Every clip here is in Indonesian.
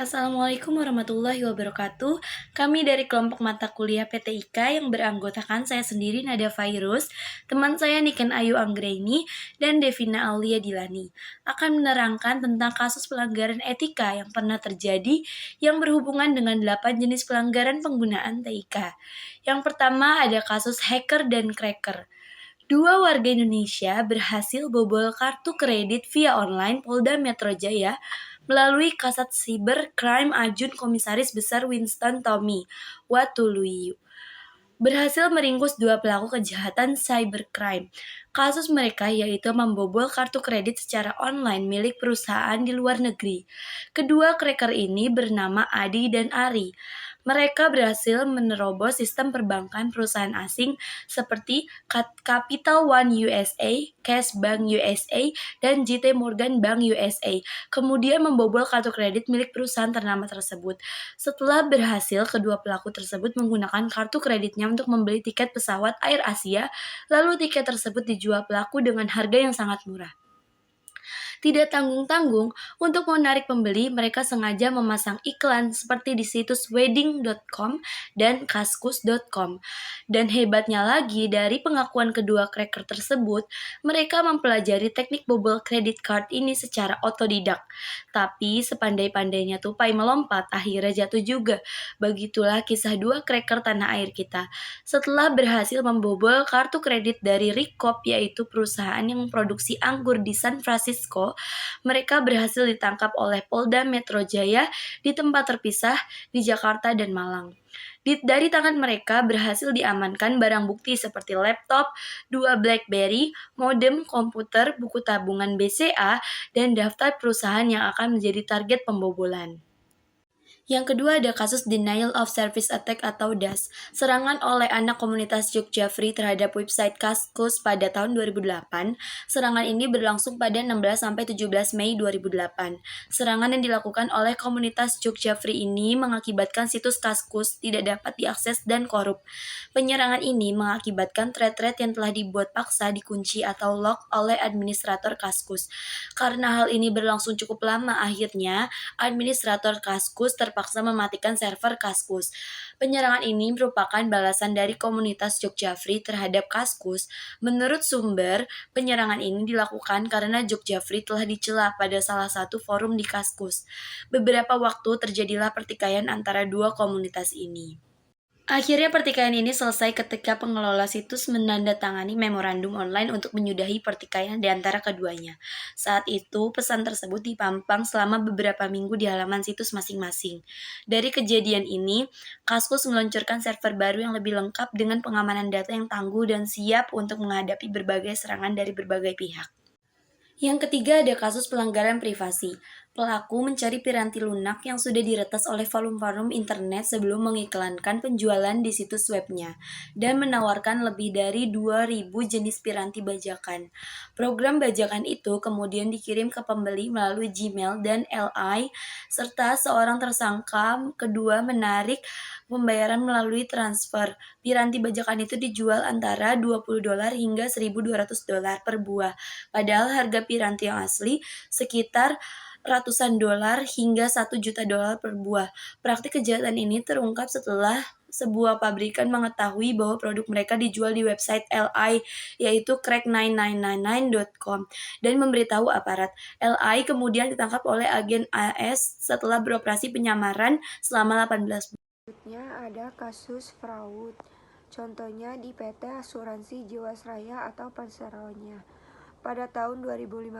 Assalamualaikum warahmatullahi wabarakatuh. Kami dari kelompok mata kuliah PTIK yang beranggotakan saya sendiri Nada Fairuz, teman saya Niken Ayu Anggraini, dan Devina Aulia Dilani akan menerangkan tentang kasus pelanggaran etika yang pernah terjadi yang berhubungan dengan 8 jenis pelanggaran penggunaan TIK. Yang pertama ada kasus hacker dan cracker. Dua warga Indonesia berhasil bobol kartu kredit via online Polda Metro Jaya melalui Kasat Cyber Crime Ajun Komisaris Besar Winston Tommy Watuluyu. Berhasil meringkus dua pelaku kejahatan cybercrime. Kasus mereka yaitu membobol kartu kredit secara online milik perusahaan di luar negeri. Kedua cracker ini bernama Adi dan Ari. Mereka berhasil menerobos sistem perbankan perusahaan asing seperti Capital One USA, Cash Bank USA, dan JT Morgan Bank USA. Kemudian membobol kartu kredit milik perusahaan ternama tersebut. Setelah berhasil, kedua pelaku tersebut menggunakan kartu kreditnya untuk membeli tiket pesawat Air Asia, lalu tiket tersebut dijual pelaku dengan harga yang sangat murah. Tidak tanggung-tanggung, untuk menarik pembeli, mereka sengaja memasang iklan seperti di situs wedding.com dan kaskus.com. Dan hebatnya lagi, dari pengakuan kedua cracker tersebut, mereka mempelajari teknik bobol credit card ini secara otodidak. Tapi sepandai-pandainya tupai melompat, akhirnya jatuh juga. Begitulah kisah dua cracker tanah air kita. Setelah berhasil membobol kartu kredit dari Ricop, yaitu perusahaan yang memproduksi anggur di San Francisco, mereka berhasil ditangkap oleh Polda Metro Jaya di tempat terpisah di Jakarta dan Malang. Dari tangan mereka berhasil diamankan barang bukti seperti laptop, 2 BlackBerry, modem komputer, buku tabungan BCA, dan daftar perusahaan yang akan menjadi target pembobolan. Yang kedua ada kasus Denial of Service Attack atau DAS, serangan oleh anak komunitas Jogja Free terhadap website Kaskus pada tahun 2008. Serangan ini berlangsung pada 16-17 Mei 2008. Serangan yang dilakukan oleh komunitas Jogja Free ini mengakibatkan situs Kaskus tidak dapat diakses dan korup. Penyerangan ini mengakibatkan thread-thread yang telah dibuat paksa dikunci atau lock oleh administrator Kaskus. Karena hal ini berlangsung cukup lama, akhirnya administrator Kaskus terpaksa mematikan server Kaskus. Penyerangan ini merupakan balasan dari komunitas Jogja Free terhadap Kaskus. Menurut sumber, penyerangan ini dilakukan karena Jogja Free telah dicela pada salah satu forum di Kaskus. Beberapa waktu terjadilah pertikaian antara dua komunitas ini. Akhirnya pertikaian ini selesai ketika pengelola situs menandatangani memorandum online untuk menyudahi pertikaian di antara keduanya. Saat itu, pesan tersebut dipampang selama beberapa minggu di halaman situs masing-masing. Dari kejadian ini, Kaskus meluncurkan server baru yang lebih lengkap dengan pengamanan data yang tangguh dan siap untuk menghadapi berbagai serangan dari berbagai pihak. Yang ketiga ada kasus pelanggaran privasi. Pelaku mencari piranti lunak yang sudah diretas oleh forum-forum internet sebelum mengiklankan penjualan di situs webnya dan menawarkan lebih dari 2.000 jenis piranti bajakan. Program bajakan itu kemudian dikirim ke pembeli melalui Gmail dan LI, serta seorang tersangka kedua menarik pembayaran melalui transfer. Piranti bajakan itu dijual antara $20 hingga $1.200 per buah. Padahal harga piranti yang asli sekitar ratusan dolar hingga $1 juta per buah. Praktik kejahatan ini terungkap setelah sebuah pabrikan mengetahui bahwa produk mereka dijual di website LI, yaitu crack9999.com, dan memberitahu aparat. LI kemudian ditangkap oleh agen AS setelah beroperasi penyamaran selama 18 bulan. Selanjutnya ada kasus fraud. Contohnya di PT Asuransi Jiwasraya atau Perseronya. Pada tahun 2015,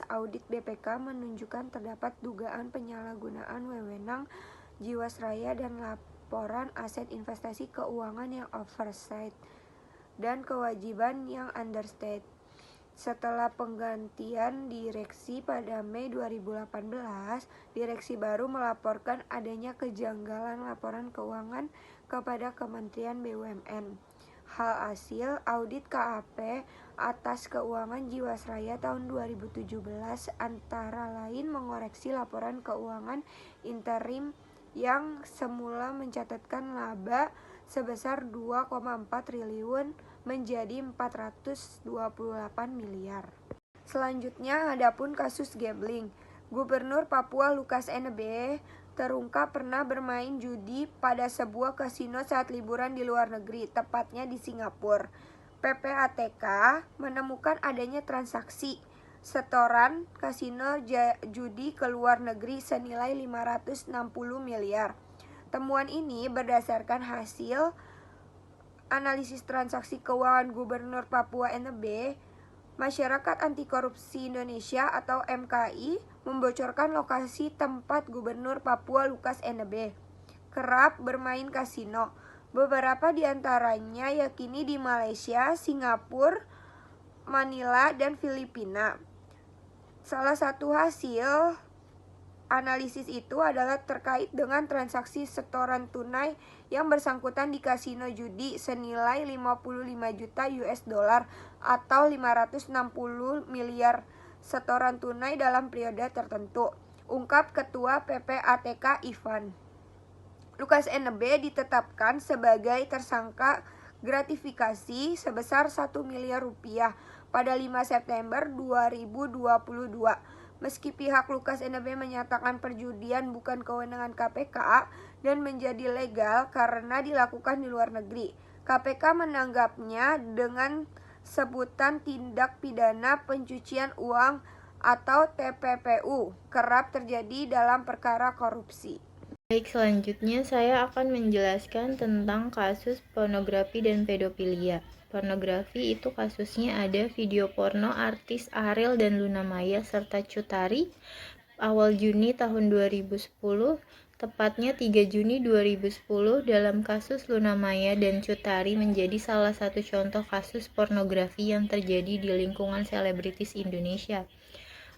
audit BPK menunjukkan terdapat dugaan penyalahgunaan wewenang Jiwasraya dan laporan aset investasi keuangan yang oversight dan kewajiban yang understate. Setelah penggantian direksi pada Mei 2018, direksi baru melaporkan adanya kejanggalan laporan keuangan kepada Kementerian BUMN. Hasil audit KAP atas keuangan Jiwasraya tahun 2017 antara lain mengoreksi laporan keuangan interim yang semula mencatatkan laba sebesar 2,4 triliun menjadi 428 miliar. Selanjutnya adapun kasus gambling. Gubernur Papua Lukas NB terungkap pernah bermain judi pada sebuah kasino saat liburan di luar negeri, tepatnya di Singapura. PPATK menemukan adanya transaksi setoran kasino judi ke luar negeri senilai 560 miliar. Temuan ini berdasarkan hasil analisis transaksi keuangan Gubernur Papua NB. Masyarakat Anti Korupsi Indonesia atau MKI membocorkan lokasi tempat Gubernur Papua Lukas NB kerap bermain kasino. Beberapa di antaranya yakini di Malaysia, Singapura, Manila, dan Filipina. Salah satu hasil analisis itu adalah terkait dengan transaksi setoran tunai yang bersangkutan di kasino judi senilai 55 juta US dollar atau 560 miliar setoran tunai dalam periode tertentu, ungkap Ketua PPATK Ivan. Lukas NB ditetapkan sebagai tersangka gratifikasi sebesar 1 miliar rupiah pada 5 September 2022. Meski pihak Lukas NB menyatakan perjudian bukan kewenangan KPK dan menjadi legal karena dilakukan di luar negeri, KPK menanggapnya dengan sebutan tindak pidana pencucian uang atau TPPU kerap terjadi dalam perkara korupsi. Baik, selanjutnya saya akan menjelaskan tentang kasus pornografi dan pedofilia. Pornografi itu kasusnya ada video porno artis Ariel dan Luna Maya serta Cut Tari awal Juni tahun 2010, tepatnya 3 Juni 2010. Dalam kasus Luna Maya dan Cut Tari menjadi salah satu contoh kasus pornografi yang terjadi di lingkungan selebritis Indonesia.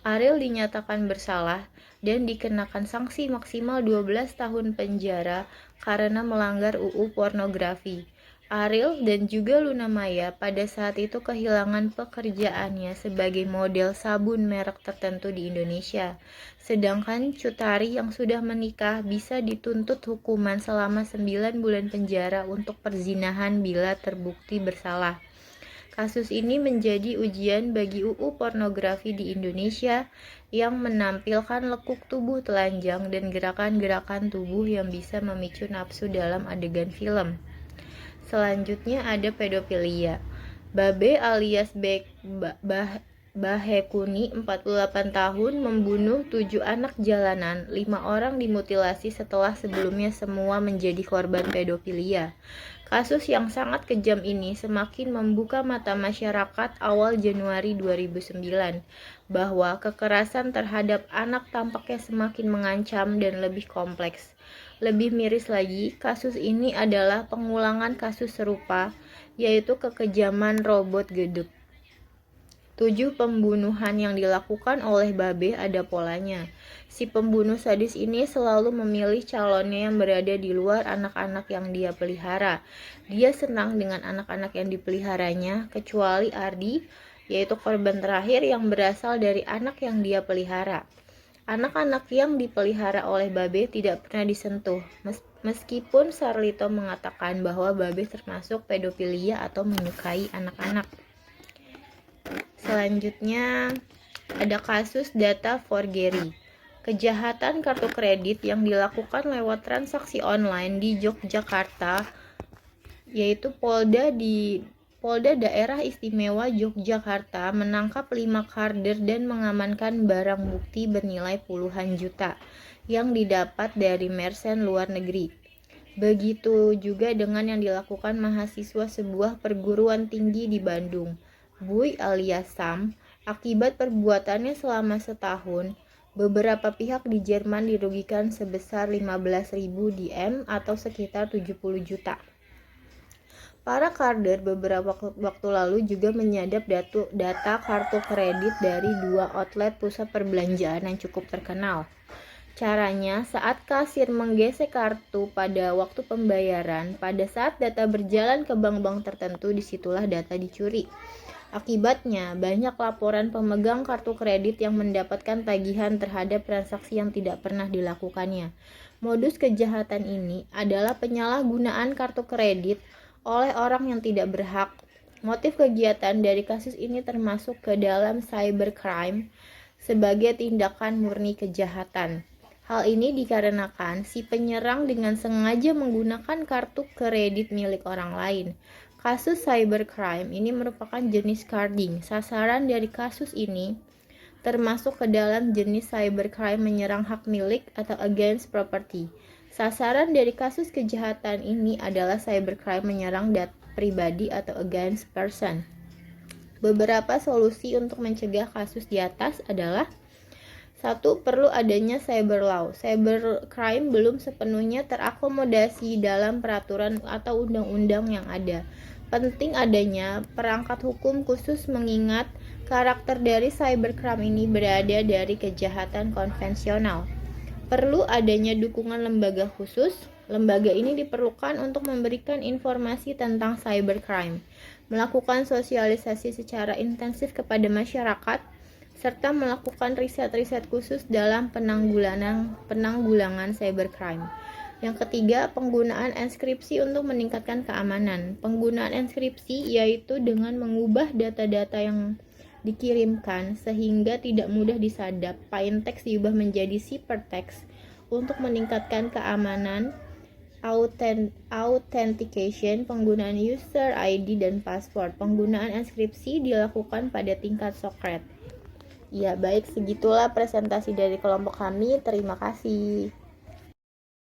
Ariel dinyatakan bersalah dan dikenakan sanksi maksimal 12 tahun penjara karena melanggar UU pornografi. Ariel dan juga Luna Maya pada saat itu kehilangan pekerjaannya sebagai model sabun merek tertentu di Indonesia. Sedangkan Cut Tari yang sudah menikah bisa dituntut hukuman selama 9 bulan penjara untuk perzinahan bila terbukti bersalah. Kasus ini menjadi ujian bagi UU pornografi di Indonesia yang menampilkan lekuk tubuh telanjang dan gerakan-gerakan tubuh yang bisa memicu nafsu dalam adegan film. Selanjutnya ada pedofilia. Babe alias Bahekuni, 48 tahun, membunuh 7 anak jalanan, 5 orang dimutilasi setelah sebelumnya semua menjadi korban pedofilia. Kasus yang sangat kejam ini semakin membuka mata masyarakat awal Januari 2009 bahwa kekerasan terhadap anak tampaknya semakin mengancam dan lebih kompleks. Lebih miris lagi, kasus ini adalah pengulangan kasus serupa, yaitu kekejaman robot gedek. 7 pembunuhan yang dilakukan oleh Babe ada polanya. Si pembunuh sadis ini selalu memilih calonnya yang berada di luar anak-anak yang dia pelihara. Dia senang dengan anak-anak yang dipeliharanya, kecuali Ardi, yaitu korban terakhir yang berasal dari anak yang dia pelihara. Anak-anak yang dipelihara oleh Babe tidak pernah disentuh, meskipun Sarlito mengatakan bahwa Babe termasuk pedofilia atau menyukai anak-anak. Selanjutnya ada kasus data forgery. Kejahatan kartu kredit yang dilakukan lewat transaksi online di Yogyakarta, yaitu Polda Daerah Istimewa Yogyakarta menangkap 5 karder dan mengamankan barang bukti bernilai puluhan juta yang didapat dari merchant luar negeri. Begitu juga dengan yang dilakukan mahasiswa sebuah perguruan tinggi di Bandung, Buy alias Sam. Akibat perbuatannya selama setahun, beberapa pihak di Jerman dirugikan sebesar 15.000 DM atau sekitar 70 juta. Para karder beberapa waktu lalu juga menyadap data kartu kredit dari 2 outlet pusat perbelanjaan yang cukup terkenal. Caranya, saat kasir menggesek kartu pada waktu pembayaran, pada saat data berjalan ke bank-bank tertentu, disitulah data dicuri. Akibatnya, banyak laporan pemegang kartu kredit yang mendapatkan tagihan terhadap transaksi yang tidak pernah dilakukannya. Modus kejahatan ini adalah penyalahgunaan kartu kredit oleh orang yang tidak berhak. Motif kegiatan dari kasus ini termasuk ke dalam cybercrime sebagai tindakan murni kejahatan. Hal ini dikarenakan si penyerang dengan sengaja menggunakan kartu kredit milik orang lain. Kasus cybercrime ini merupakan jenis carding. Sasaran dari kasus ini termasuk ke dalam jenis cybercrime menyerang hak milik atau against property. Sasaran dari kasus kejahatan ini adalah cybercrime menyerang data pribadi atau against person. Beberapa solusi untuk mencegah kasus di atas adalah: 1. Perlu adanya cyber law. Cybercrime belum sepenuhnya terakomodasi dalam peraturan atau undang-undang yang ada. Penting adanya perangkat hukum khusus mengingat karakter dari cybercrime ini berada dari kejahatan konvensional. Perlu adanya dukungan lembaga khusus. Lembaga ini diperlukan untuk memberikan informasi tentang cybercrime, melakukan sosialisasi secara intensif kepada masyarakat, serta melakukan riset-riset khusus dalam penanggulangan cybercrime. Yang ketiga, penggunaan enskripsi untuk meningkatkan keamanan. Penggunaan enskripsi yaitu dengan mengubah data-data yang dikirimkan sehingga tidak mudah disadap. Plain text diubah menjadi ciphertext untuk meningkatkan keamanan. Authentication, penggunaan user ID dan password. Penggunaan enskripsi dilakukan pada tingkat Socrates. Ya, baik, segitulah presentasi dari kelompok kami. Terima kasih.